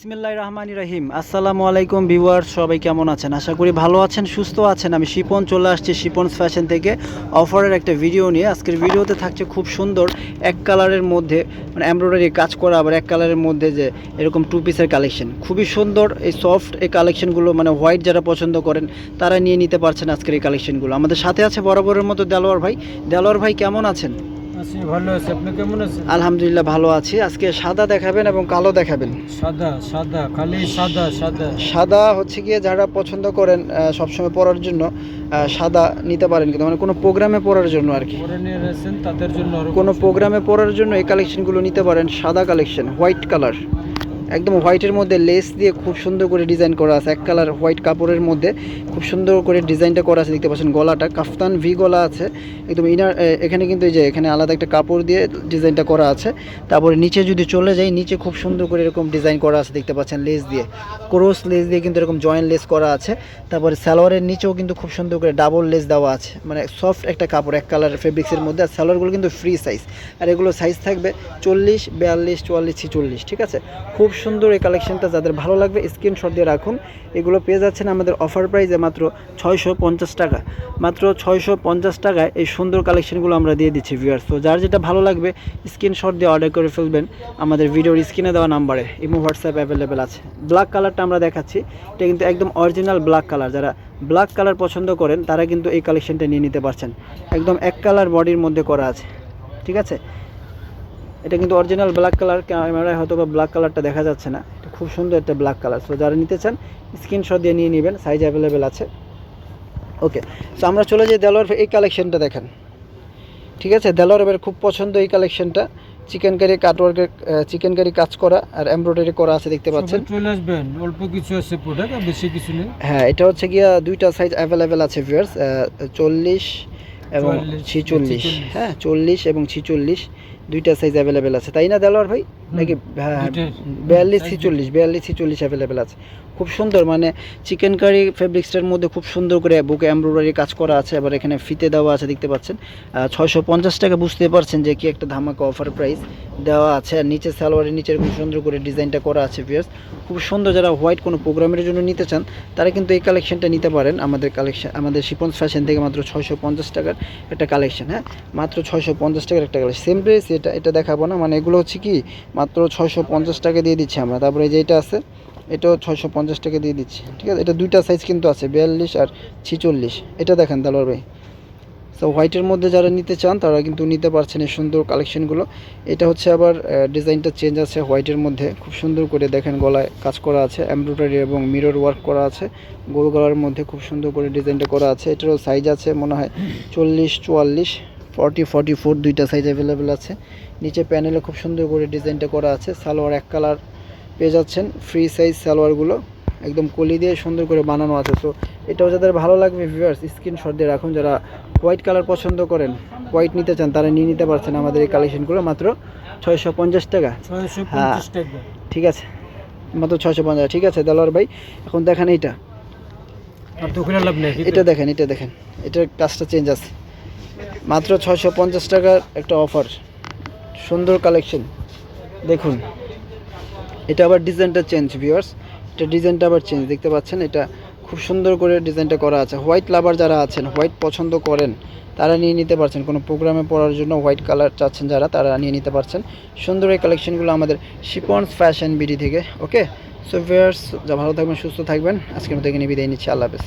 বিসমিল্লাহির রহমানির রহিম। আসসালামু আলাইকুম ভিউয়ার্স, সবাই কেমন আছেন? আশা করি ভালো আছেন, সুস্থ আছেন। আমি শিপন চলে আসছি শিপনস ফ্যাশন থেকে অফারের একটা ভিডিও নিয়ে। আজকের ভিডিওতে থাকছে খুব সুন্দর এক কালারের মধ্যে, মানে এমব্রয়ডারি কাজ করা, আবার এক কালারের মধ্যে যে এরকম টু পিসের কালেকশন, খুবই সুন্দর। এই সফট এই কালেকশনগুলো, মানে হোয়াইট যারা পছন্দ করেন তারা নিয়ে নিতে পারছেন আজকের এই কালেকশনগুলো। আমাদের সাথে আছে বরাবরের মতো দেলোয়ার ভাই। দেলোয়ার ভাই কেমন আছেন? আছি, ভালো আছি। আপনি কেমন আছেন? আলহামদুলিল্লাহ ভালো আছি। আজকে সাদা দেখাবেন এবং কালো দেখাবেন। সাদা সাদা, খালি সাদা সাদা। সাদা হচ্ছে গিয়ে যারা পছন্দ করেন সবসময় পরার জন্য, সাদা নিতে পারেন, কিন্তু মানে কোনো প্রোগ্রামে পরার জন্য আর কি, পরে নিয়ে এসেছেন তাদের জন্য আরো কোনো কিছু। প্রোগ্রামে পরার জন্য এই কালেকশনগুলো নিতে পারেন। সাদা কালেকশন, হোয়াইট কালার, একদম হোয়াইটের মধ্যে লেস দিয়ে খুব সুন্দর করে ডিজাইন করা আছে। এক কালার হোয়াইট কাপড়ের মধ্যে খুব সুন্দর করে ডিজাইনটা করা আছে, দেখতে পাচ্ছেন। গলাটা কাফতান ভি গলা আছে একদম। ইনার এখানে কিন্তু এই যে এখানে আলাদা একটা কাপড় দিয়ে ডিজাইনটা করা আছে। তারপরে নিচে যদি চলে যাই, নিচে খুব সুন্দর করে এরকম ডিজাইন করা আছে, দেখতে পাচ্ছেন। লেস দিয়ে, ক্রস লেস দিয়ে কিন্তু এরকম জয়েন্ট লেস করা আছে। তারপরে সালোয়ারের নিচেও কিন্তু খুব সুন্দর করে ডাবল লেস দেওয়া আছে, মানে সফট একটা কাপড় এক কালার ফেব্রিক্সের মধ্যে। আর সালোয়ারগুলো কিন্তু ফ্রি সাইজ, আর এগুলো সাইজ থাকবে 40, 42, 44, 46, ঠিক আছে। খুব সুন্দর এই কালেকশনটা, যাদের ভালো লাগবে স্ক্রিনশট দিয়ে রাখুন। এগুলো পেয়ে যাচ্ছেন আমাদের অফার প্রাইসে মাত্র 650 টাকা। মাত্র 650 টাকায় এই সুন্দর কালেকশনগুলো আমরা দিয়ে দিচ্ছি ভিউয়ার্স। তো যার যেটা ভালো লাগবে স্ক্রিনশট দিয়ে অর্ডার করে ফেলবেন আমাদের ভিডিওর স্ক্রিনে দেওয়া নাম্বারে। ইমো হোয়াটসঅ্যাপ অ্যাভেলেবেল আছে। ব্ল্যাক কালারটা আমরা দেখাচ্ছি, এটা কিন্তু একদম অরিজিনাল ব্ল্যাক কালার। যারা ব্ল্যাক কালার পছন্দ করেন তারা কিন্তু এই কালেকশনটা নিয়ে নিতে পারছেন। একদম এক কালার বডির মধ্যে করা আছে, ঠিক আছে। এটা কিন্তু অরিজিনাল ব্ল্যাক কালার, ক্যামেরায় হয়তো বা ব্ল্যাক কালারটা দেখা যাচ্ছে না। এটা খুব সুন্দর একটা ব্ল্যাক কালার। সো যারা নিতে চান স্ক্রিনশট দিয়ে নিয়ে নেবেন, সাইজ অ্যাভেলেবেল আছে। ওকে, সো আমরা চলে যাই দেলোয়ার। এই কালেকশনটা দেখেন, ঠিক আছে। দেলোয়ার এবার খুব পছন্দ এই কালেকশনটা। চিকেন কারি কাটওয়ার্কের, চিকেন কারি কাজ করা আর এমব্রয়ডারি করা আছে, দেখতে পাচ্ছেন। চলে আসবেন, অল্প কিছু আছে প্রোডাক্ট, আর বেশি কিছু নেই। হ্যাঁ, এটা হচ্ছে গিয়া দুইটা সাইজ অ্যাভেলেবেল আছে ভিউয়ার্স, 40 এবং 46। হ্যাঁ, 40 এবং 46 দুইটা সাইজ অ্যাভেলেবেল আছে, তাই না দেলোয়ার ভাই? নাকি? হ্যাঁ, 42, 46, 42, 46 অ্যাভেলেবেল আছে। খুব সুন্দর, মানে চিকেন কারি ফেব্রিক্সটার মধ্যে খুব সুন্দর করে বুকে এমব্রয়ডারি কাজ করা আছে। আবার এখানে ফিতে দেওয়া আছে, দেখতে পাচ্ছেন। 650 টাকা, বুঝতে পারছেন যে কি একটা ধামাকা অফার প্রাইস দেওয়া আছে। আর নিচে সালোয়ারের নিচের খুব সুন্দর করে ডিজাইনটা করা আছে ভিউয়ার্স, খুব সুন্দর। যারা হোয়াইট কোনো প্রোগ্রামের জন্য নিতে চান তারা কিন্তু এই কালেকশনটা নিতে পারেন আমাদের কালেকশন, আমাদের শিপনস ফ্যাশন থেকে। মাত্র 650 টাকার একটা কালেকশন। হ্যাঁ, মাত্র 650 টাকার একটা কালেকশন। সেম প্রাইস, এটা দেখাবো না, মানে এগুলো হচ্ছে কি মাত্র 650 টাকা দিয়ে দিচ্ছি আমরা। তারপরে যেটা আছে এটাও 650 টাকা দিয়ে দিচ্ছি, ঠিক আছে। এটা দুইটা সাইজ কিন্তু আছে, 42 আর 46। এটা দেখেন দেলোয়ার ভাই। সো হোয়াইটের মধ্যে যারা নিতে চান তারা কিন্তু নিতে পারছেন এই সুন্দর কালেকশনগুলো। এটা হচ্ছে আবার ডিজাইনটা চেঞ্জ আছে হোয়াইটের মধ্যে, খুব সুন্দর করে দেখেন। গলায় কাজ করা আছে, এমব্রয়ডারি এবং মিরর ওয়ার্ক করা আছে। গোল গলার মধ্যে খুব সুন্দর করে ডিজাইনটা করা আছে। এটারও সাইজ আছে মনে হয় 40, 44, 40, 44 দুইটা সাইজ অ্যাভেলেবেল আছে। নিচে প্যানেলে খুব সুন্দর করে ডিজাইনটা করা আছে। সালোয়ার এক কালার পেয়ে যাচ্ছেন, ফ্রি সাইজ সালোয়ারগুলো একদম কলি দিয়ে সুন্দর করে বানানো আছে। তো এটাও যাদের ভালো লাগবে ভিউয়ার্স স্ক্রিনশট দিয়ে রাখুন। যারা হোয়াইট কালার পছন্দ করেন, হোয়াইট নিতে চান, তারা নিয়ে নিতে পারছেন আমাদের এই কালেকশনগুলো মাত্র 650 টাকা। হ্যাঁ, ঠিক আছে, মাত্র 650। ঠিক আছে দেলোয়ার ভাই, এখন দেখেন এইটা। এটা দেখেন, এটা দেখেন, এটার কাজটা চেঞ্জ আছে। মাত্র 650 টাকার একটা অফার, সুন্দর কালেকশন দেখুন। এটা আবার ডিজাইনটা চেঞ্জ ভিউয়ার্স, এটা ডিজাইনটা আবার চেঞ্জ, দেখতে পাচ্ছেন। এটা খুব সুন্দর করে ডিজাইনটা করা আছে। হোয়াইট লাভার যারা আছেন, হোয়াইট পছন্দ করেন, তারা নিয়ে নিতে পারছেন। কোনো প্রোগ্রামে পরার জন্য হোয়াইট কালার চাচ্ছেন যারা, তারা নিয়ে নিতে পারছেন। সুন্দর এই কালেকশনগুলো আমাদের শিপনস ফ্যাশন বিডি থেকে। ওকে, সো ভিউয়ার্স, যা ভালো থাকবেন, সুস্থ থাকবেন। আজকের মতো এখানে বিদায় নিচ্ছি। আল্লাহ হাফেজ।